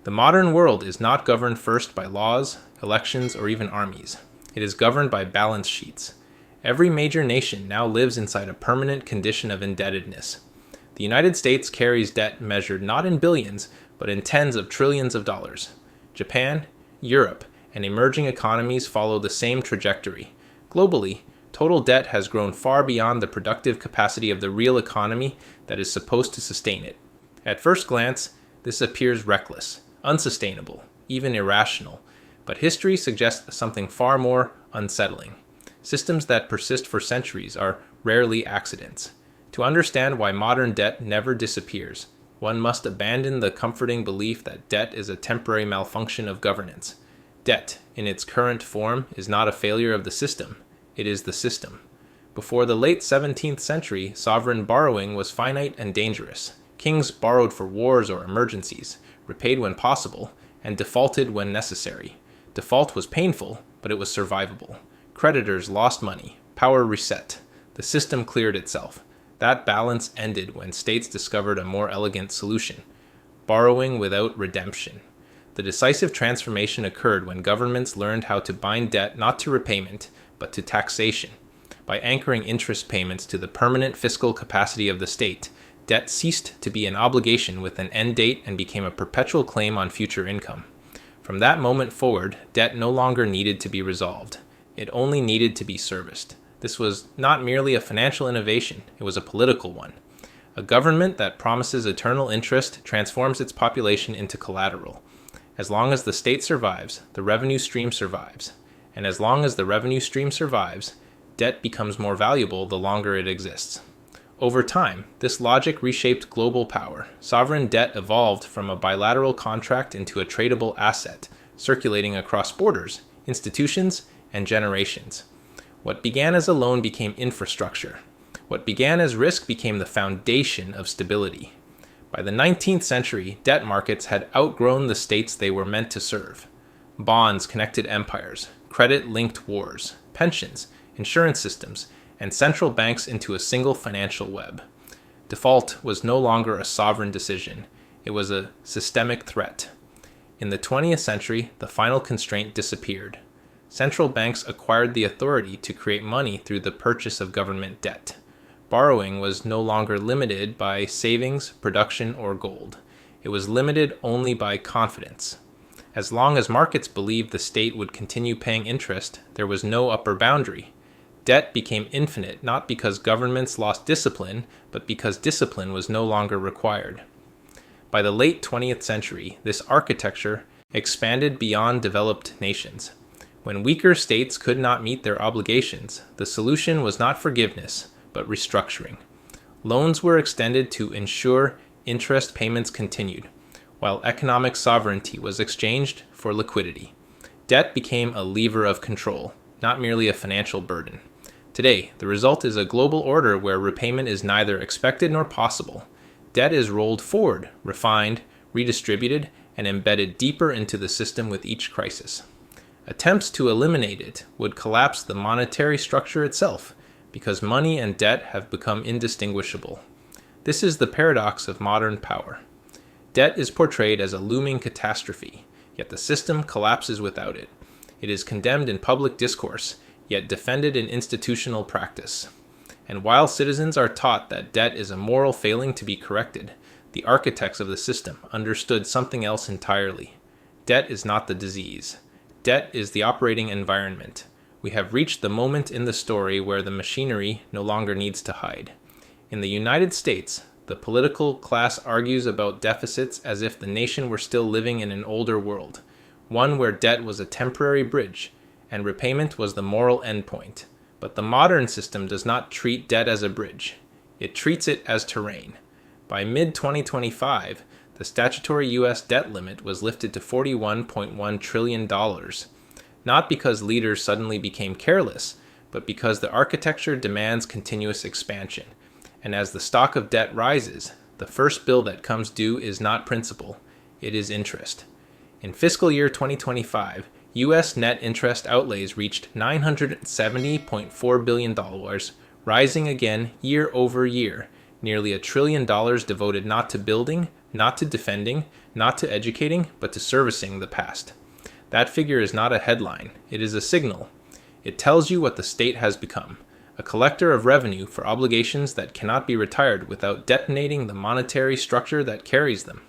The modern world is not governed first by laws, elections, or even armies. It is governed by balance sheets. Every major nation now lives inside a permanent condition of indebtedness. The United States carries debt measured not in billions, but in tens of trillions of dollars. Japan, Europe, and emerging economies follow the same trajectory. Globally, total debt has grown far beyond the productive capacity of the real economy that is supposed to sustain it. At first glance, this appears reckless, unsustainable, even irrational, but history suggests something far more unsettling. Systems that persist for centuries are rarely accidents. To understand why modern debt never disappears, one must abandon the comforting belief that debt is a temporary malfunction of governance. Debt, in its current form, is not a failure of the system. It is the system. Before the late 17th century, sovereign borrowing was finite and dangerous. Kings borrowed for wars or emergencies, repaid when possible, and defaulted when necessary. Default was painful, but it was survivable. Creditors lost money. Power reset. The system cleared itself. That balance ended when states discovered a more elegant solution: borrowing without redemption. The decisive transformation occurred when governments learned how to bind debt not to repayment, but to taxation. By anchoring interest payments to the permanent fiscal capacity of the state, debt ceased to be an obligation with an end date and became a perpetual claim on future income. From that moment forward, debt no longer needed to be resolved. It only needed to be serviced. This was not merely a financial innovation, it was a political one. A government that promises eternal interest transforms its population into collateral. As long as the state survives, the revenue stream survives. And as long as the revenue stream survives, debt becomes more valuable the longer it exists. Over time, this logic reshaped global power. Sovereign debt evolved from a bilateral contract into a tradable asset, circulating across borders, institutions, and generations. What began as a loan became infrastructure. What began as risk became the foundation of stability. By the 19th century, debt markets had outgrown the states they were meant to serve. Bonds connected empires, credit linked wars, pensions, insurance systems, and central banks into a single financial web. Default was no longer a sovereign decision. It was a systemic threat. In the 20th century, the final constraint disappeared. Central banks acquired the authority to create money through the purchase of government debt. Borrowing was no longer limited by savings, production, or gold. It was limited only by confidence. As long as markets believed the state would continue paying interest, there was no upper boundary. Debt became infinite not because governments lost discipline, but because discipline was no longer required. By the late 20th century, this architecture expanded beyond developed nations. When weaker states could not meet their obligations, the solution was not forgiveness, but restructuring. Loans were extended to ensure interest payments continued, while economic sovereignty was exchanged for liquidity. Debt became a lever of control, not merely a financial burden. Today, the result is a global order where repayment is neither expected nor possible. Debt is rolled forward, refined, redistributed, and embedded deeper into the system with each crisis. Attempts to eliminate it would collapse the monetary structure itself, because money and debt have become indistinguishable. This is the paradox of modern power. Debt is portrayed as a looming catastrophe, yet the system collapses without it. It is condemned in public discourse, yet defended in institutional practice. And while citizens are taught that debt is a moral failing to be corrected, the architects of the system understood something else entirely. Debt is not the disease. Debt is the operating environment. We have reached the moment in the story where the machinery no longer needs to hide. In the United States, the political class argues about deficits as if the nation were still living in an older world, one where debt was a temporary bridge, and repayment was the moral endpoint. But the modern system does not treat debt as a bridge. It treats it as terrain. By mid-2025, the statutory U.S. debt limit was lifted to $41.1 trillion, not because leaders suddenly became careless, but because the architecture demands continuous expansion. And as the stock of debt rises, the first bill that comes due is not principal, it is interest. In fiscal year 2025, U.S. net interest outlays reached $970.4 billion, rising again year over year, nearly $1 trillion devoted not to building, not to defending, not to educating, but to servicing the past. That figure is not a headline, it is a signal. It tells you what the state has become, a collector of revenue for obligations that cannot be retired without detonating the monetary structure that carries them.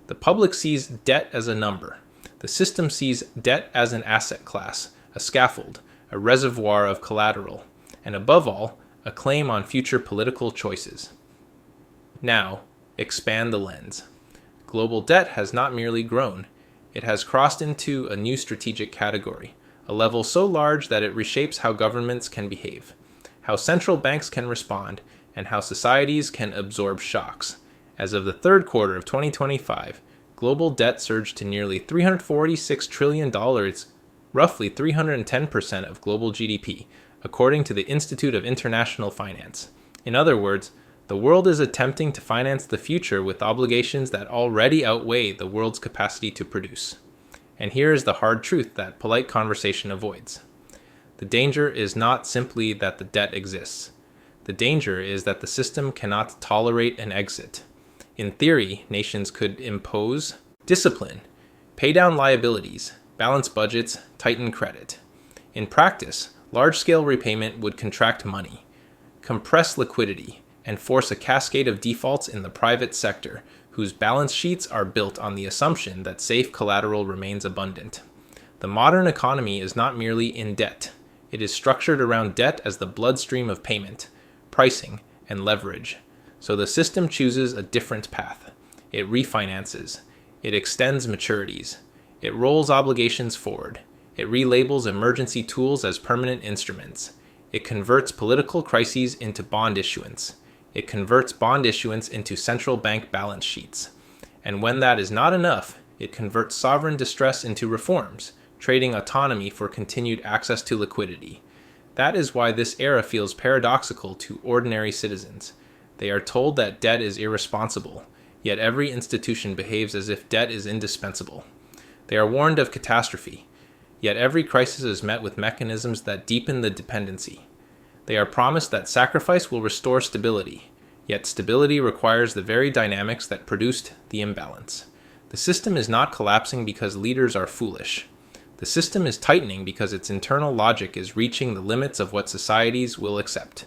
The public sees debt as a number. The system sees debt as an asset class, a scaffold, a reservoir of collateral, and above all, a claim on future political choices. Now, expand the lens. Global debt has not merely grown, it has crossed into a new strategic category, a level so large that it reshapes how governments can behave, how central banks can respond, and how societies can absorb shocks. As of the third quarter of 2025, global debt surged to nearly $346 trillion, roughly 310% of global GDP, according to the Institute of International Finance. In other words, the world is attempting to finance the future with obligations that already outweigh the world's capacity to produce. And here is the hard truth that polite conversation avoids. The danger is not simply that the debt exists. The danger is that the system cannot tolerate an exit. In theory, nations could impose discipline, pay down liabilities, balance budgets, tighten credit. In practice, large-scale repayment would contract money, compress liquidity, and force a cascade of defaults in the private sector, whose balance sheets are built on the assumption that safe collateral remains abundant. The modern economy is not merely in debt. It is structured around debt as the bloodstream of payment, pricing, and leverage. So the system chooses a different path. It refinances. It extends maturities. It rolls obligations forward. It relabels emergency tools as permanent instruments. It converts political crises into bond issuance. It converts bond issuance into central bank balance sheets. And when that is not enough, it converts sovereign distress into reforms, trading autonomy for continued access to liquidity. That is why this era feels paradoxical to ordinary citizens. They are told that debt is irresponsible, yet every institution behaves as if debt is indispensable. They are warned of catastrophe, yet every crisis is met with mechanisms that deepen the dependency. They are promised that sacrifice will restore stability, yet stability requires the very dynamics that produced the imbalance. The system is not collapsing because leaders are foolish. The system is tightening because its internal logic is reaching the limits of what societies will accept.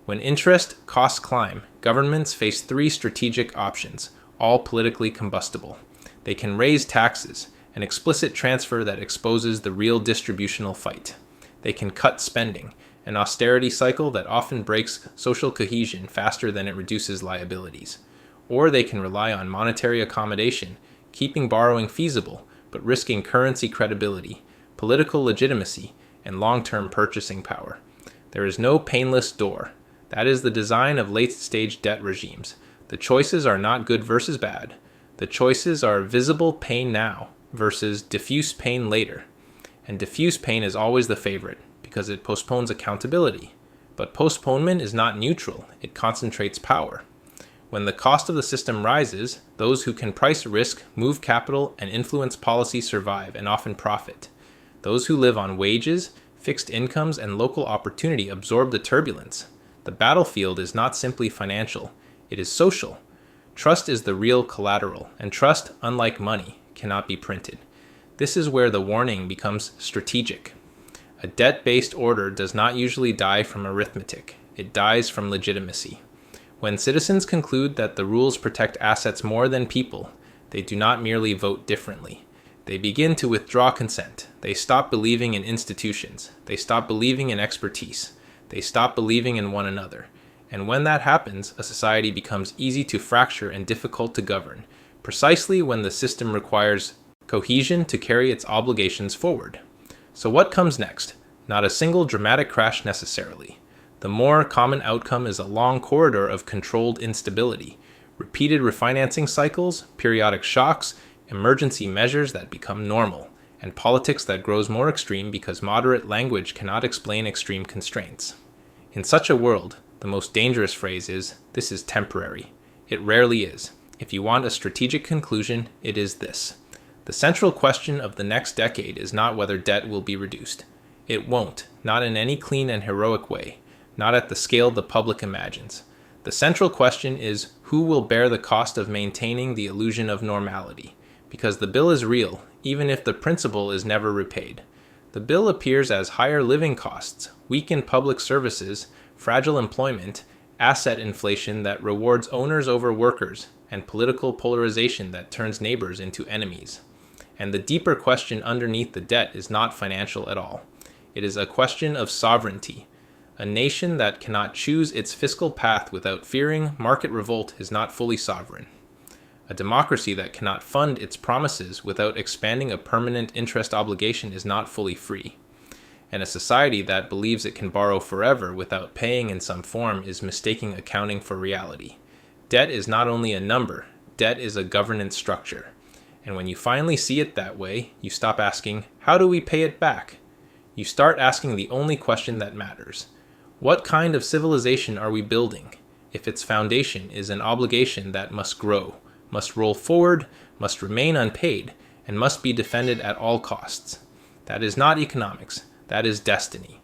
When interest costs climb, governments face three strategic options, all politically combustible. They can raise taxes, an explicit transfer that exposes the real distributional fight. They can cut spending, an austerity cycle that often breaks social cohesion faster than it reduces liabilities. Or they can rely on monetary accommodation, keeping borrowing feasible, but risking currency credibility, political legitimacy, and long-term purchasing power. There is no painless door. That is the design of late-stage debt regimes. The choices are not good versus bad. The choices are visible pain now versus diffuse pain later. And diffuse pain is always the favorite, because it postpones accountability. But postponement is not neutral, it concentrates power. When the cost of the system rises, those who can price risk, move capital, and influence policy survive and often profit. Those who live on wages, fixed incomes, and local opportunity absorb the turbulence. The battlefield is not simply financial, it is social. Trust is the real collateral, and trust, unlike money, cannot be printed. This is where the warning becomes strategic. A debt-based order does not usually die from arithmetic, it dies from legitimacy. When citizens conclude that the rules protect assets more than people, they do not merely vote differently. They begin to withdraw consent. They stop believing in institutions. They stop believing in expertise. They stop believing in one another. And when that happens, a society becomes easy to fracture and difficult to govern, precisely when the system requires cohesion to carry its obligations forward. So what comes next? Not a single dramatic crash necessarily. The more common outcome is a long corridor of controlled instability, repeated refinancing cycles, periodic shocks, emergency measures that become normal, and politics that grows more extreme because moderate language cannot explain extreme constraints. In such a world, the most dangerous phrase is, "This is temporary." It rarely is. If you want a strategic conclusion, it is this. The central question of the next decade is not whether debt will be reduced. It won't, not in any clean and heroic way, not at the scale the public imagines. The central question is Who will bear the cost of maintaining the illusion of normality? Because the bill is real, even if the principal is never repaid. The bill appears as higher living costs, weakened public services, fragile employment, asset inflation that rewards owners over workers, and political polarization that turns neighbors into enemies. And the deeper question underneath the debt is not financial at all. It is a question of sovereignty. A nation that cannot choose its fiscal path without fearing market revolt is not fully sovereign. A democracy that cannot fund its promises without expanding a permanent interest obligation is not fully free. And a society that believes it can borrow forever without paying in some form is mistaking accounting for reality. Debt is not only a number, debt is a governance structure. And when you finally see it that way, you stop asking, how do we pay it back? You start asking the only question that matters. What kind of civilization are we building, if its foundation is an obligation that must grow, must roll forward, must remain unpaid, and must be defended at all costs? That is not economics, that is destiny.